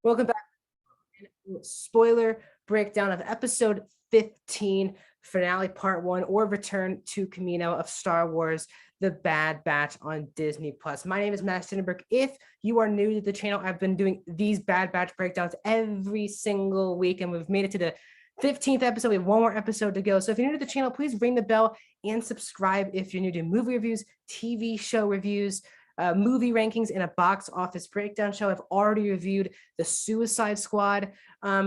Welcome back. Spoiler breakdown of episode 15, finale part 1, or Return to Camino of Star Wars, The Bad Batch on Disney Plus. My name is Matt Stinenberg. If you are new to the channel, I've been doing these Bad Batch breakdowns every single week, and we've made it to the 15th episode. We have one more episode to go. So if you're new to the channel, please ring the bell and subscribe if you're new to movie reviews, TV show reviews, movie rankings, and a box office breakdown show. I've already reviewed The Suicide Squad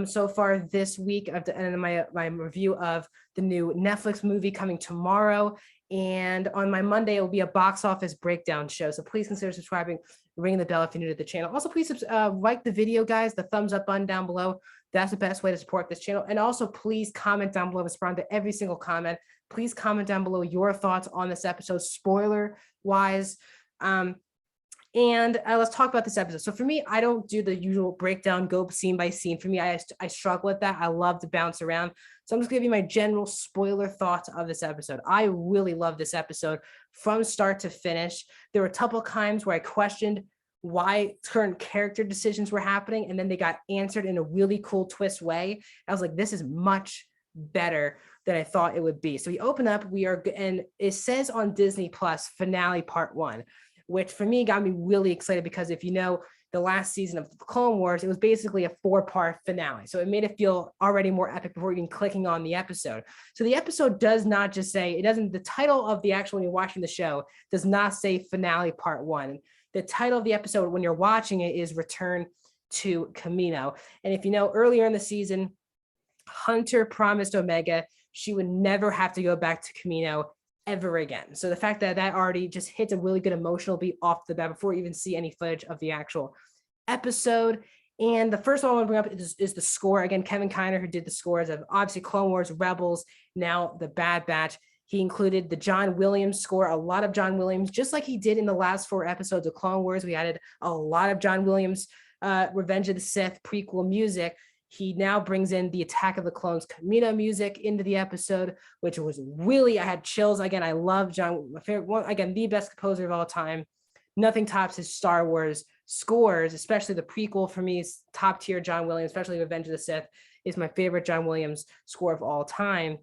so far this week, and my review of the new Netflix movie coming tomorrow. And on my Monday, it will be a box office breakdown show. So please consider subscribing, ringing the bell if you're new to the channel. Also, please like the video, guys, the thumbs up button down below. That's the best way to support this channel. And also, please comment down below, respond to every single comment. Please comment down below your thoughts on this episode, spoiler-wise. And let's talk about this episode. So for me, I don't do the usual breakdown, go scene by scene. For me, I struggle with that. I love to bounce around. So I'm just gonna give you my general spoiler thoughts of this episode. I really love this episode from start to finish. There were a couple of times where I questioned why certain character decisions were happening, and then they got answered in a really cool twist way. I was like, this is much better than I thought it would be. So we open up, and it says on Disney Plus, finale part 1, which for me got me really excited because if you know the last season of Clone Wars, it was basically a 4-part finale. So it made it feel already more epic before even clicking on the episode. So the episode does not just say, the title of the actual, when you're watching the show, does not say finale part 1. The title of the episode when you're watching it is Return to Camino. And if you know, earlier in the season, Hunter promised Omega she would never have to go back to Camino ever again. So the fact that that already just hits a really good emotional beat off the bat before you even see any footage of the actual episode. And the first one I want to bring up is the score. Again, Kevin Kiner, who did the scores of obviously Clone Wars, Rebels, now The Bad Batch. He included the John Williams score, a lot of John Williams, just like he did in the last 4 episodes of Clone Wars. We added a lot of John Williams, Revenge of the Sith prequel music. He now brings in the Attack of the Clones Camino music into the episode, which was really, I had chills. Again, I love John, my favorite one, again, the best composer of all time. Nothing tops his Star Wars scores, especially the prequel for me is top tier John Williams, especially Revenge of the Sith is my favorite John Williams score of all time.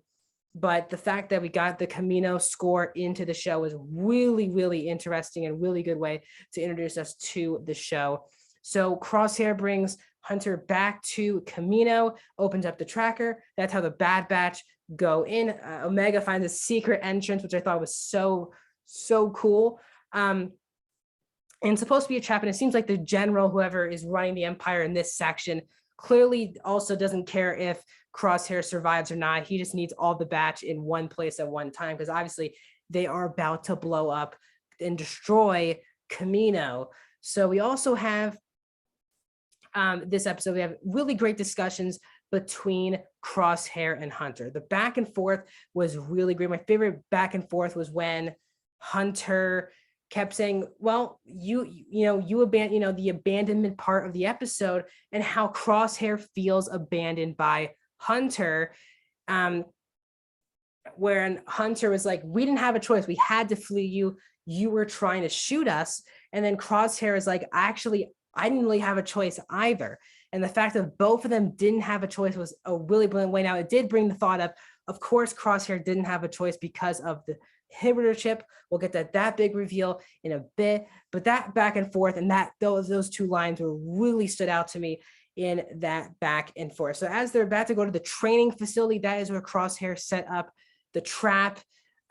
But the fact that we got the Camino score into the show was really, really interesting and really good way to introduce us to the show. So Crosshair brings Hunter back to Camino, opens up the tracker. That's how the Bad Batch go in. Omega finds a secret entrance, which I thought was so cool. And supposed to be a trap. And it seems like the general, whoever is running the Empire in this section, clearly also doesn't care if Crosshair survives or not. He just needs all the batch in one place at one time, because obviously they are about to blow up and destroy Camino. So we also have this episode, we have really great discussions between Crosshair and Hunter. The back and forth was really great. My favorite back and forth was when Hunter kept saying, well, you abandon, the abandonment part of the episode, and how Crosshair feels abandoned by Hunter. Wherein Hunter was like, we didn't have a choice. We had to flee you. You were trying to shoot us. And then Crosshair is like, actually, I didn't really have a choice either. And the fact that both of them didn't have a choice was a really brilliant way. Now, it did bring the thought up, of course, Crosshair didn't have a choice because of the inhibitor chip. We'll get that big reveal in a bit, but that back and forth and those 2 lines were really stood out to me in that back and forth. So as they're about to go to the training facility, that is where Crosshair set up the trap.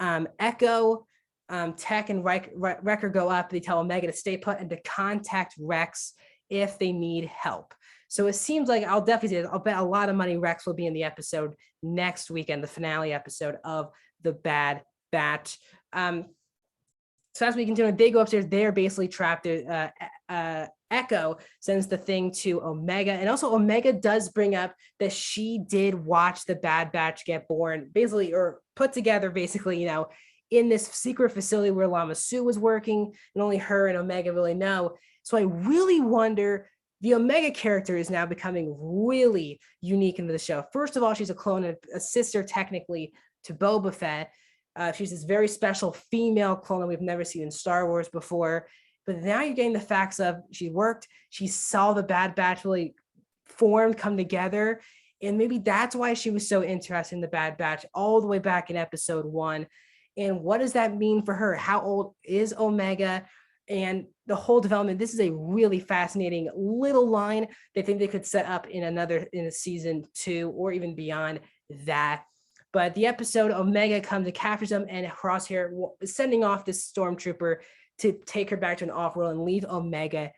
Echo, Tech and Wrecker go up. They tell Omega to stay put and to contact Rex if they need help. So it seems like, I'll definitely say this, I'll bet a lot of money Rex will be in the episode next weekend, the finale episode of The Bad Batch. So as we continue, they go upstairs, they're basically trapped. Echo sends the thing to Omega, and also Omega does bring up that she did watch the Bad Batch get born, basically, or put together, basically, in this secret facility where Lama Su was working, and only her and Omega really know. So I really wonder, the Omega character is now becoming really unique into the show. First of all, she's a clone, a sister technically to Boba Fett. She's this very special female clone that we've never seen in Star Wars before. But now you're getting the facts of she worked, she saw the Bad Batch really formed, come together. And maybe that's why she was so interested in the Bad Batch all the way back in episode 1. And what does that mean for her? How old is Omega? And the whole development. This is a really fascinating little line they think they could set up in a season 2 or even beyond that. But the episode, Omega comes and captures them, and Crosshair is sending off this stormtrooper to take her back to an off-world and leave Omega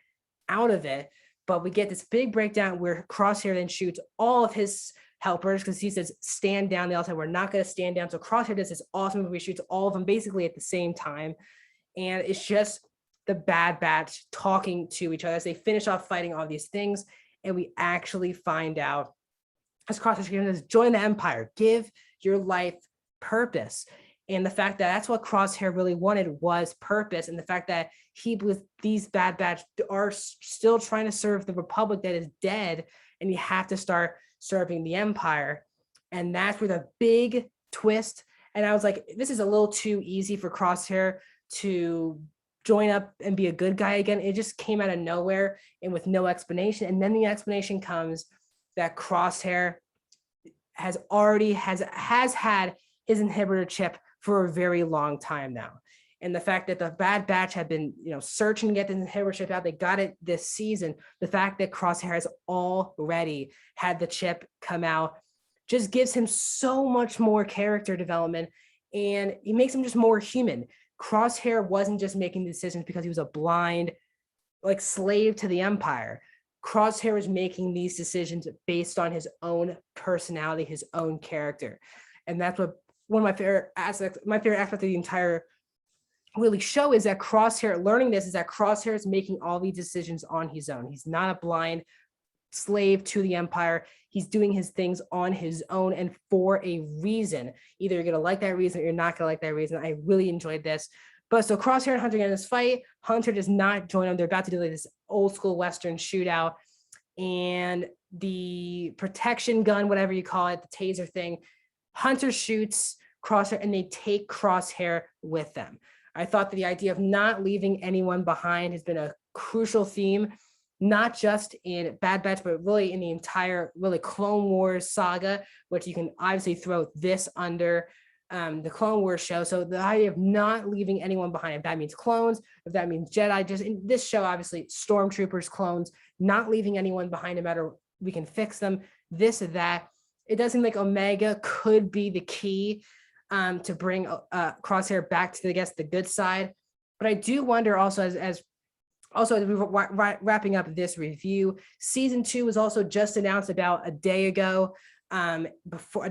out of it. But we get this big breakdown where Crosshair then shoots all of his helpers because he says, stand down. They all said, we're not going to stand down. So Crosshair does this awesome movie, shoots all of them basically at the same time. And it's just the Bad Batch talking to each other as they finish off fighting all these things. And we actually find out, as Crosshair says, join the Empire, give your life purpose. And the fact that that's what Crosshair really wanted was purpose. And the fact that he, with these Bad Batch, are still trying to serve the Republic that is dead, and you have to start serving the Empire. And that's where the big twist. And I was like, this is a little too easy for Crosshair to join up and be a good guy again. It just came out of nowhere and with no explanation. And then the explanation comes that Crosshair has had his inhibitor chip for a very long time now. And the fact that the Bad Batch had been, searching to get the inhibitor chip out, they got it this season. The fact that Crosshair has already had the chip come out just gives him so much more character development, and he makes him just more human. Crosshair wasn't just making decisions because he was a blind, slave to the Empire. Crosshair was making these decisions based on his own personality, his own character. And that's what one of my favorite aspects of the entire really show is that Crosshair, learning this, is that Crosshair is making all these decisions on his own. He's not a blind slave to the Empire. He's doing his things on his own and for a reason. Either you're going to like that reason or you're not going to like that reason. I really enjoyed this. But so Crosshair and Hunter get in this fight. Hunter does not join them. They're about to do this old school Western shootout. And the protection gun, whatever you call it, the taser thing, Hunter shoots Crosshair and they take Crosshair with them. I thought that the idea of not leaving anyone behind has been a crucial theme, not just in Bad Batch, but really in the entire Clone Wars saga, which you can obviously throw this under the Clone Wars show. So the idea of not leaving anyone behind, if that means clones, if that means Jedi, just in this show, obviously stormtroopers, clones, not leaving anyone behind, no matter, we can fix them, this or that. It does seem like Omega could be the key to bring Crosshair back to, the good side. But I do wonder also, as we're wrapping up this review, season 2 was also just announced about a day ago, a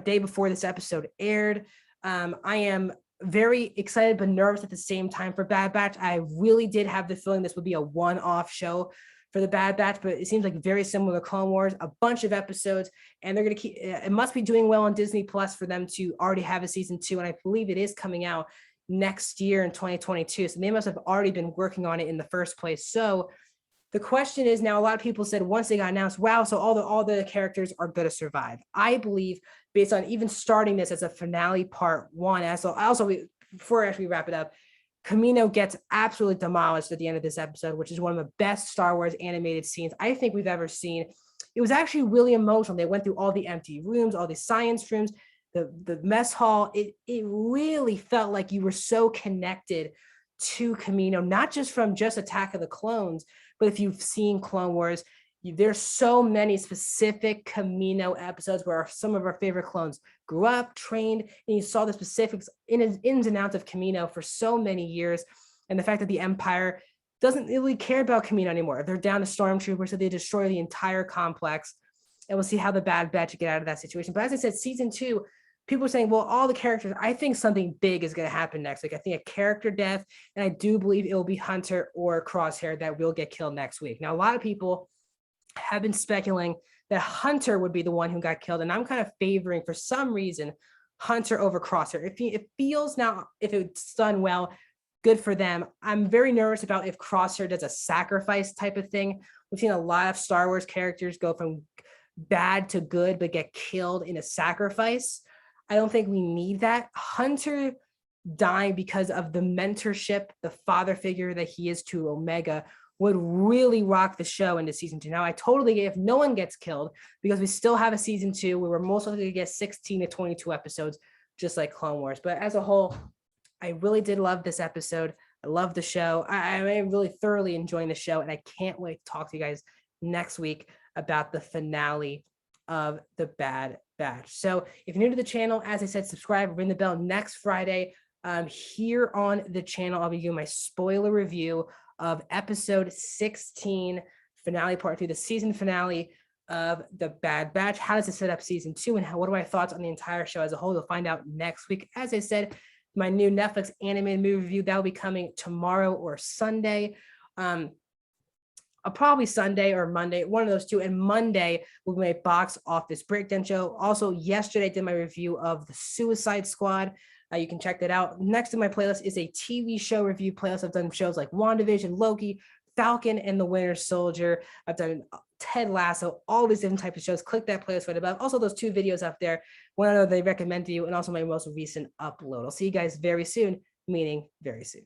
day before this episode aired. I am very excited but nervous at the same time for Bad Batch. I really did have the feeling this would be a one-off show for the Bad Batch, but it seems like very similar to Clone Wars, a bunch of episodes, and they're going to keep, it must be doing well on Disney Plus for them to already have a season 2, and I believe it is coming out next year in 2022. So they must have already been working on it in the first place. So the question is now, a lot of people said once they got announced, wow, so all the characters are going to survive. I believe, based on even starting this as a finale part 1, before we wrap it up, Kamino gets absolutely demolished at the end of this episode, which is one of the best Star Wars animated scenes I think we've ever seen. It was actually really emotional. They went through all the empty rooms, all the science rooms, the mess hall. It really felt like you were so connected to Kamino, not just from just Attack of the Clones, but if you've seen Clone Wars, there's so many specific Kamino episodes where some of our favorite clones grew up, trained, and you saw the specifics ins and outs of Kamino for so many years. And the fact that the Empire doesn't really care about Kamino anymore. They're down to stormtroopers, so they destroy the entire complex. And we'll see how the Bad Batch get out of that situation. But as I said, season 2, people are saying, well, all the characters, I think something big is going to happen next. I think a character death, and I do believe it will be Hunter or Crosshair that will get killed next week. Now, a lot of people have been speculating that Hunter would be the one who got killed, and I'm kind of favoring, for some reason, Hunter over Crosshair. It feels now, if it's done well, good for them. I'm very nervous about if Crosshair does a sacrifice type of thing. We've seen a lot of Star Wars characters go from bad to good, but get killed in a sacrifice. I don't think we need that. Hunter dying because of the mentorship, the father figure that he is to Omega, would really rock the show into season 2. Now, I totally get if no one gets killed, because we still have a season 2 where we're most likely to get 16 to 22 episodes, just like Clone Wars. But as a whole, I really did love this episode. I love the show. I'm really thoroughly enjoying the show, and I can't wait to talk to you guys next week about the finale of The Bad Batch. So if you're new to the channel, as I said, subscribe, ring the bell. Next Friday, here on the channel, I'll be doing my spoiler review of episode 16, finale part 2, the season finale of The Bad Batch. How does it set up season 2, and what are my thoughts on the entire show as a whole? You'll find out next week. As I said, my new Netflix animated movie review, that will be coming tomorrow or Sunday. Probably Sunday or Monday, one of those two. And Monday will be my box office breakdown show. Also, yesterday I did my review of The Suicide Squad. You can check that out. Next in my playlist is a TV show review playlist. I've done shows like WandaVision, Loki, Falcon and the Winter Soldier. I've done Ted Lasso, all these different types of shows. Click that playlist right above. Also, those 2 videos up there, one of them they recommend to you, and also my most recent upload. I'll see you guys very soon, meaning very soon.